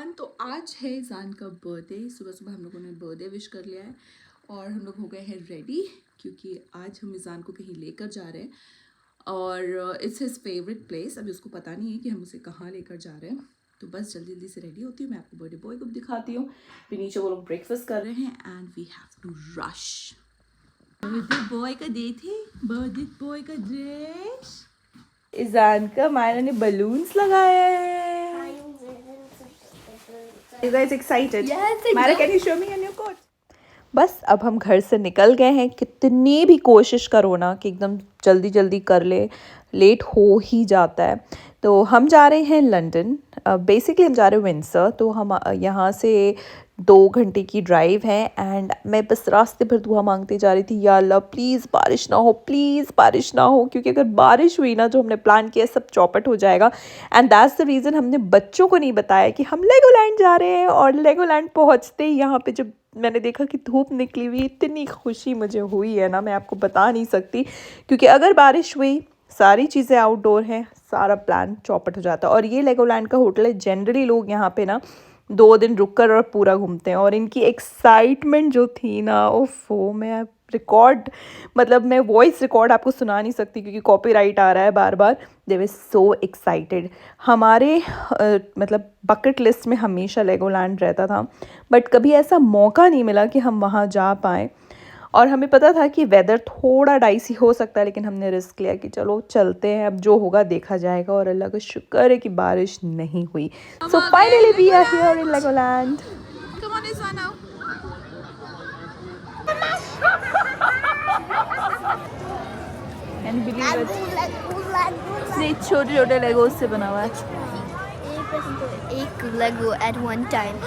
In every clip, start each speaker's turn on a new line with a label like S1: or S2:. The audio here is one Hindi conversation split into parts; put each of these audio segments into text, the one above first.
S1: एवरीवन। तो आज है ईज़ान का बर्थडे। सुबह सुबह हम लोगों ने बर्थडे विश कर लिया है और हम लोग हो गए हैं रेडी, क्योंकि आज हम ईज़ान को कहीं लेकर जा रहे हैं और इट्स हिज फेवरेट प्लेस। अभी उसको पता नहीं है कि हम उसे कहाँ लेकर जा रहे हैं, तो बस जल्दी जल्दी से रेडी होती हूँ। मैं आपको बर्थडे बॉय को दिखाती हूँ। फिर नीचे वो लोग ब्रेकफास्ट कर रहे हैं and we have to rush. Birthday boy का डे थे, बर्थडे बॉय का ड्रेस। ईज़ान का मायरा ने बलून्स लगाए हैं। You guys excited?
S2: Yes,
S1: Mara, can you show me your new coat? बस अब हम घर से निकल गए हैं। कितनी भी कोशिश करो ना कि एकदम जल्दी जल्दी कर ले, लेट हो ही जाता है। तो हम जा रहे हैं लंदन। बेसिकली हम जा रहे हैं विंडसर। तो हम यहाँ से 2 घंटे की ड्राइव है एंड मैं बस रास्ते भर दुआ मांगते जा रही थी, या अल्लाह प्लीज़ बारिश ना हो, प्लीज़ बारिश ना हो, क्योंकि अगर बारिश हुई ना जो हमने प्लान किया सब चौपट हो जाएगा। एंड दैट्स द रीज़न हमने बच्चों को नहीं बताया कि हम लेगोलैंड जा रहे हैं। और लेगोलैंड पहुँचते ही यहाँ पे जब मैंने देखा कि धूप निकली हुई, इतनी खुशी मुझे हुई है ना, मैं आपको बता नहीं सकती। क्योंकि अगर बारिश हुई, सारी चीज़ें आउटडोर हैं, सारा प्लान चौपट हो जाता है। और ये लेगोलैंड का होटल है। जनरली लोग यहाँ पे ना 2 दिन रुक कर और पूरा घूमते हैं। और इनकी एक्साइटमेंट जो थी ना, ओफो, मैं रिकॉर्ड मतलब मैं वॉइस रिकॉर्ड आपको सुना नहीं सकती क्योंकि कॉपीराइट आ रहा है बार बार। दे वर सो एक्साइटेड। हमारे मतलब बकेट लिस्ट में हमेशा लेगोलैंड रहता था, बट कभी ऐसा मौका नहीं मिला कि हम वहाँ जा पाएँ। और हमें पता था कि वेदर थोड़ा डाइसी हो सकता है, लेकिन हमने रिस्क लिया कि चलो चलते हैं, अब जो होगा देखा जाएगा। और अल्लाह का शुक्र है कि बारिश नहीं हुई। So finally we are here in Legoland. Come on Izaan now. Can you believe it? ये छोटे छोटे लेगोस से बना हुआ है।
S2: एक Lego at one time.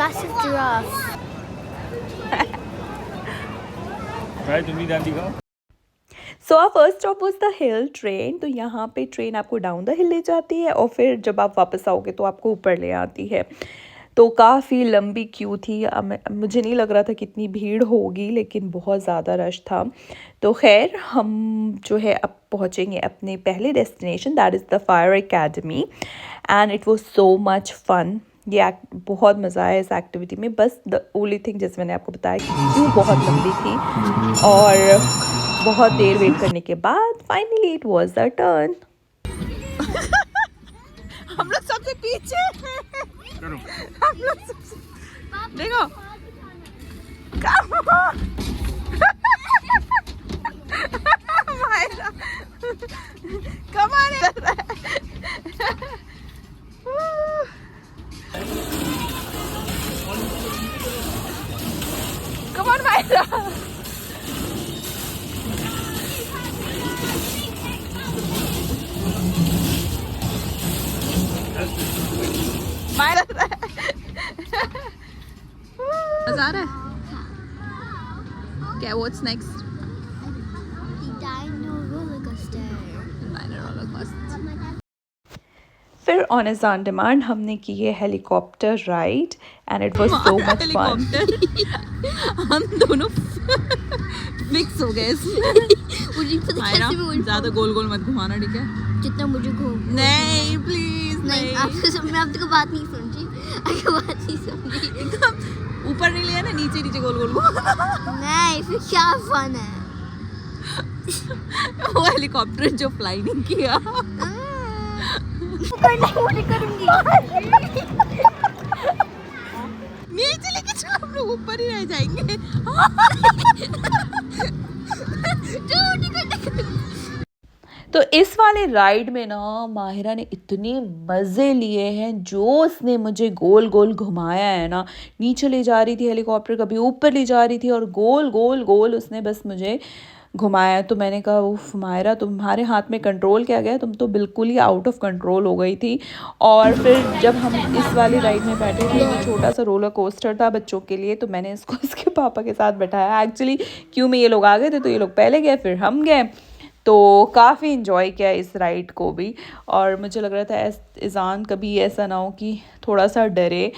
S2: Massive giraffe.
S3: Right, तुम भी ध्यान दिखाओ।
S1: So our first stop was the hill train. तो यहाँ पे ट्रेन आपको डाउन द हिल ले जाती है और फिर जब आप वापस आओगे तो आपको ऊपर ले आती है। तो काफ़ी लंबी क्यू थी। मुझे नहीं लग रहा था कितनी भीड़ होगी, लेकिन बहुत ज़्यादा रश था। तो खैर हम जो है अब पहुँचेंगे अपने पहले destination, that is the fire academy. And it was so much fun. ये बहुत मज़ा आया इस एक्टिविटी में। बस द ओनली थिंग, जैसे मैंने आपको बताया कि क्यू बहुत लंबी थी और बहुत देर वेट करने के बाद finally it was the turn. हम लोग सबसे पीछे हैं। हम लोग सबसे देखो come on. Come on, Myra. Myra. मजा आ रहा है क्या? What's next?
S2: The dino roller coaster.
S1: Dino roller coaster. फिर ऑन ईज़ान डिमांड हमने की है helicopter ride and it was so much fun. हम दोनों फिक्स हो गए इसमें।
S2: मुझे पता कैसे मैं उल्टा
S1: ज़्यादा गोल गोल मत घुमाना, ठीक है?
S2: जितना मुझे घूम
S1: नहीं प्लीज
S2: नहीं, आपको मैं आपकी बात नहीं समझी, आपकी बात नहीं समझी।
S1: एकदम ऊपर नहीं लिया ना, नीचे नीचे गोल गोल घुमाना।
S2: नहीं, फिर क्या फन है?
S1: वो हेलीकॉप्टर जो फ्लाई नहीं किया।
S2: नहीं करूंगी।
S1: नीचे लेके चलो, हम लोग ऊपर ही रह जाएंगे। तो इस वाले राइड में ना माहिरा ने इतने मज़े लिए हैं। जो उसने मुझे गोल गोल घुमाया है ना, नीचे ले जा रही थी हेलीकॉप्टर, कभी ऊपर ले जा रही थी और गोल गोल गोल उसने बस मुझे घुमाया। तो मैंने कहा उफ मायरा, तुम्हारे हाथ में कंट्रोल क्या गया, तुम तो बिल्कुल ही आउट ऑफ कंट्रोल हो गई थी। और फिर जब हम इस वाली राइड में बैठे थे, ये छोटा सा रोलर कोस्टर था बच्चों के लिए, तो मैंने इसको इसके पापा के साथ बैठाया। एक्चुअली क्यों में ये लोग आ गए थे, तो ये लोग पहले गए फिर हम गए। तो काफ़ी इन्जॉय किया इस राइड को भी। और मुझे लग रहा था ईज़ान कभी ऐसा ना हो कि थोड़ा सा डरे,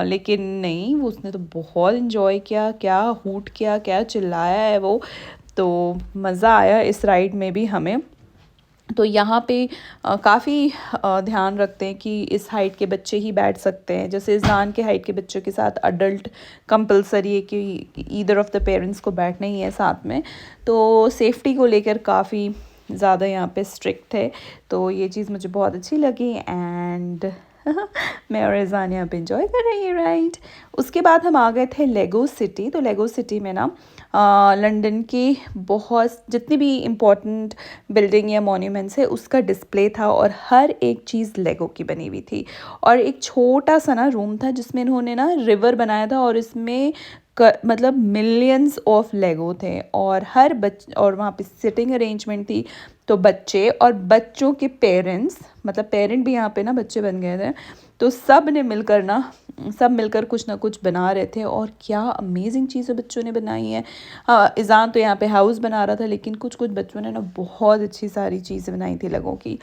S1: लेकिन नहीं, वो उसने तो बहुत इन्जॉय किया। क्या हूट किया, क्या चिल्लाया है वो। तो मज़ा आया इस राइड में भी हमें। तो यहाँ पे काफ़ी ध्यान रखते हैं कि इस हाइट के बच्चे ही बैठ सकते हैं। जैसे इज़ान के हाइट के बच्चों के साथ अडल्ट कंपलसरी है कि ईदर ऑफ द पेरेंट्स को बैठना ही है साथ में। तो सेफ्टी को लेकर काफ़ी ज़्यादा यहाँ पे स्ट्रिक्ट है, तो ये चीज़ मुझे बहुत अच्छी लगी। एंड मैं और इज़ान यहाँ पे इंजॉय कर रही है राइड। उसके बाद हम आ गए थे लेगो सिटी। तो लेगो सिटी में ना लंदन की बहुत जितनी भी इम्पोर्टेंट बिल्डिंग या मॉन्यूमेंट्स है उसका डिस्प्ले था, और हर एक चीज़ लेगो की बनी हुई थी। और एक छोटा सा ना रूम था जिसमें इन्होंने ना रिवर बनाया था, और इसमें मतलब मिलियंस ऑफ लेगो थे, और और वहाँ पे सिटिंग अरेंजमेंट थी। तो बच्चे और बच्चों के पेरेंट्स, मतलब पेरेंट भी यहाँ पे ना बच्चे बन गए थे, तो सब मिलकर कुछ ना कुछ बना रहे थे। और क्या अमेजिंग चीज़ें बच्चों ने बनाई हैं। हाँ, इज़ान तो यहाँ पे हाउस बना रहा था, लेकिन कुछ कुछ बच्चों ने ना बहुत अच्छी सारी चीज़ें बनाई थी लोगों की।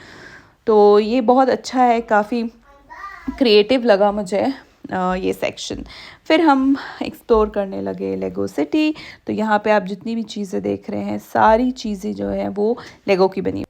S1: तो ये बहुत अच्छा है, काफ़ी क्रिएटिव लगा मुझे ये सेक्शन। फिर हम एक्सप्लोर करने लगे लेगो सिटी। तो यहाँ पे आप जितनी भी चीज़ें देख रहे हैं सारी चीज़ें जो है वो लेगो की बनी।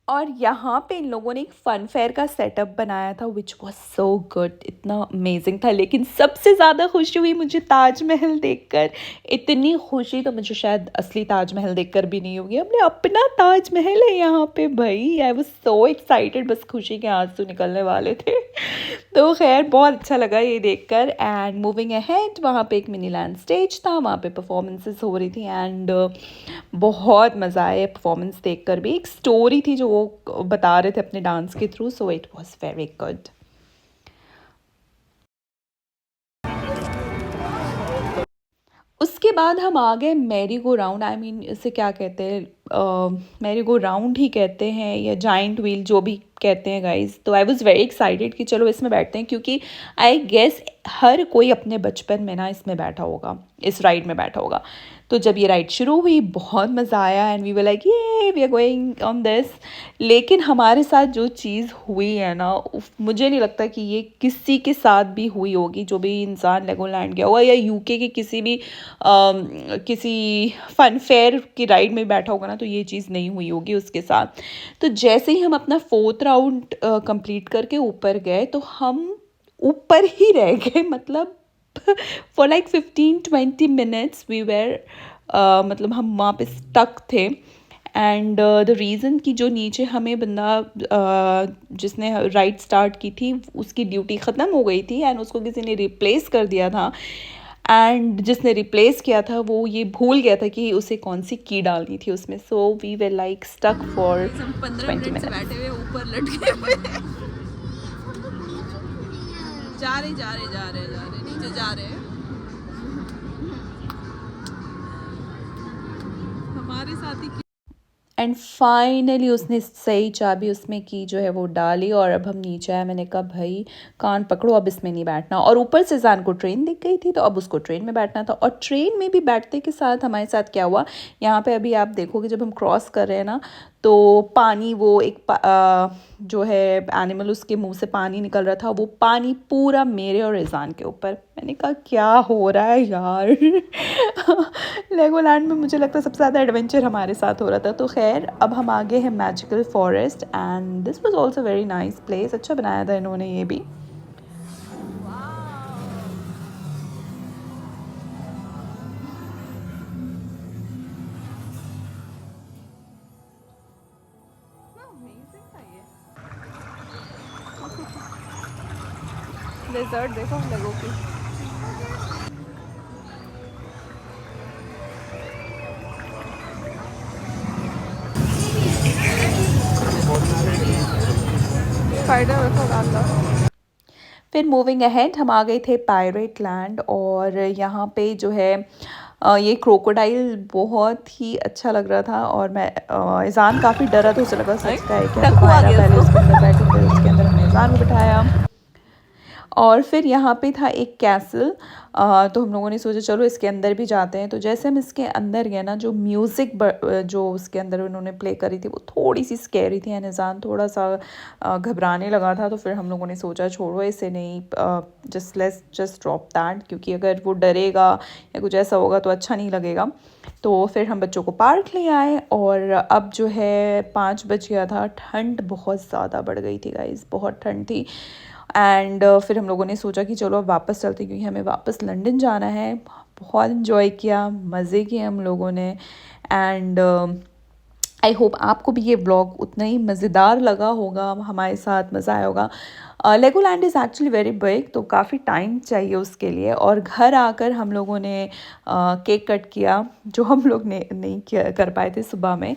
S1: और यहाँ पे इन लोगों ने एक फ़न फेयर का सेटअप बनाया था विच वॉज सो गुड, इतना अमेजिंग था। लेकिन सबसे ज़्यादा खुशी हुई मुझे ताजमहल देखकर। इतनी खुशी तो मुझे शायद असली ताजमहल देखकर भी नहीं होगी। हमने अपना ताजमहल है यहाँ पे भाई। आई वॉज सो एक्साइटेड, बस खुशी के आंसू निकलने वाले थे। तो खैर बहुत अच्छा लगा ये देखकर। एंड मूविंग अहेड, वहाँ पे एक मिनी लैंड स्टेज था, वहाँ पे परफॉर्मेंसेस हो रही थी। एंड बहुत मज़ा आया परफॉर्मेंस देखकर भी। एक स्टोरी थी जो वो बता रहे थे अपने डांस के through, so it was very good. उसके बाद हम आ गए merry go round. I mean इसे क्या कहते हैं, मैरी गो राउंड ही कहते हैं या जाइंट व्हील, जो भी कहते हैं गाइज। तो आई वॉज़ वेरी एक्साइटेड कि चलो इसमें बैठते हैं, क्योंकि आई गेस हर कोई अपने बचपन में ना इसमें बैठा होगा, इस राइड में बैठा होगा। तो जब ये राइड शुरू हुई बहुत मज़ा आया, एंड वी वर लाइक ये we are going on this. लेकिन हमारे साथ जो चीज़ हुई है ना, मुझे नहीं लगता कि ये किसी के साथ भी हुई होगी, जो भी इंसान लेगोलैंड गया हुआ या यूके के किसी भी किसी फन फेयर की राइड में बैठा होगा ना, तो ये चीज़ नहीं हुई होगी उसके साथ। तो जैसे ही हम अपना 4th राउंड कंप्लीट करके ऊपर गए, तो हम ऊपर ही रह गए। मतलब for like 15-20 minutes we were, मतलब हम वहाँ पे स्टक थे। एंड द रीज़न कि जो नीचे हमें बंदा जिसने राइड स्टार्ट की थी उसकी ड्यूटी ख़त्म हो गई थी, एंड उसको किसी ने रिप्लेस कर दिया था। एंड जिसने रिप्लेस किया था वो ये भूल गया था कि उसे कौन सी की डालनी थी उसमें। So we were like stuck for 20 minutes.
S4: बैठे हुए ऊपर लटके हुए जा रहे नीचे जा रहे हैं। हमारे साथी
S1: एंड फाइनली उसने सही चाबी उसमें की जो है वो डाली, और अब हम नीचे आए। मैंने कहा भाई कान पकड़ो, अब इसमें नहीं बैठना। और ऊपर से जान को ट्रेन दिख गई थी, तो अब उसको ट्रेन में बैठना था। और ट्रेन में भी बैठते के साथ हमारे साथ क्या हुआ, यहाँ पे अभी आप देखोगे जब हम क्रॉस कर रहे हैं ना, तो पानी वो जो है एनिमल, उसके मुंह से पानी निकल रहा था, वो पानी पूरा मेरे और रिजान के ऊपर। मैंने कहा क्या हो रहा है यार। लेगोलैंड में मुझे लगता है सबसे ज़्यादा एडवेंचर हमारे साथ हो रहा था। तो खैर अब हम आगे हैं magical forest, and this was also very nice place. अच्छा बनाया था इन्होंने ये भी। डेजर्ट देखो लोगों की। फिर मूविंग अहेड हम आ गए थे पायरेट लैंड, और यहाँ पे जो है ये क्रोकोडाइल बहुत ही अच्छा लग रहा था और मैं ईज़ान काफ़ी डरा तो उसे लगा सच का है क्या, तो आया पहले उसके अंदर बैठी, फिर उसके अंदर हमने ईज़ान को बिठाया। और फिर यहाँ पे था एक कैसल, तो हम लोगों ने सोचा चलो इसके अंदर भी जाते हैं। तो जैसे हम इसके अंदर गए ना, जो म्यूज़िक जो उसके अंदर उन्होंने प्ले करी थी वो थोड़ी सी स्कैरी थी, निज़ान थोड़ा सा घबराने लगा था। तो फिर हम लोगों ने सोचा छोड़ो इसे, नहीं जस्ट ड्रॉप दैट, क्योंकि अगर वो डरेगा या कुछ ऐसा होगा तो अच्छा नहीं लगेगा। तो फिर हम बच्चों को पार्क ले आए और अब जो है 5 बज गया था, ठंड बहुत ज़्यादा बढ़ गई थी गाइज़, बहुत ठंड थी। एंड फिर हम लोगों ने सोचा कि चलो अब वापस चलते हैं, क्योंकि हमें वापस लंदन जाना है। बहुत इन्जॉय किया, मज़े किए हम लोगों ने। एंड आई होप आपको भी ये व्लॉग उतना ही मज़ेदार लगा होगा, हमारे साथ मज़ा आया होगा। Legoland is actually very big, तो काफ़ी टाइम चाहिए उसके लिए। और घर आकर हम लोगों ने केक कट किया, जो हम लोग ने नहीं कर पाए थे सुबह में।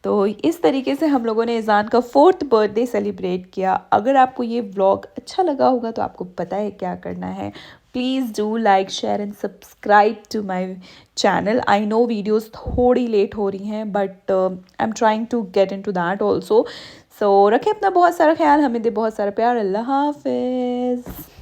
S1: तो इस तरीके से हम लोगों ने ईज़ान का 4th बर्थडे सेलिब्रेट किया। अगर आपको ये व्लॉग अच्छा लगा होगा तो आपको पता है क्या करना है। Please do like, share and subscribe to my channel. I know videos थोड़ी लेट हो रही हैं, but I am trying to get into that also. So रखें अपना बहुत सारा ख्याल, हमें दे बहुत सारा प्यार। अल्लाह हाफिज़।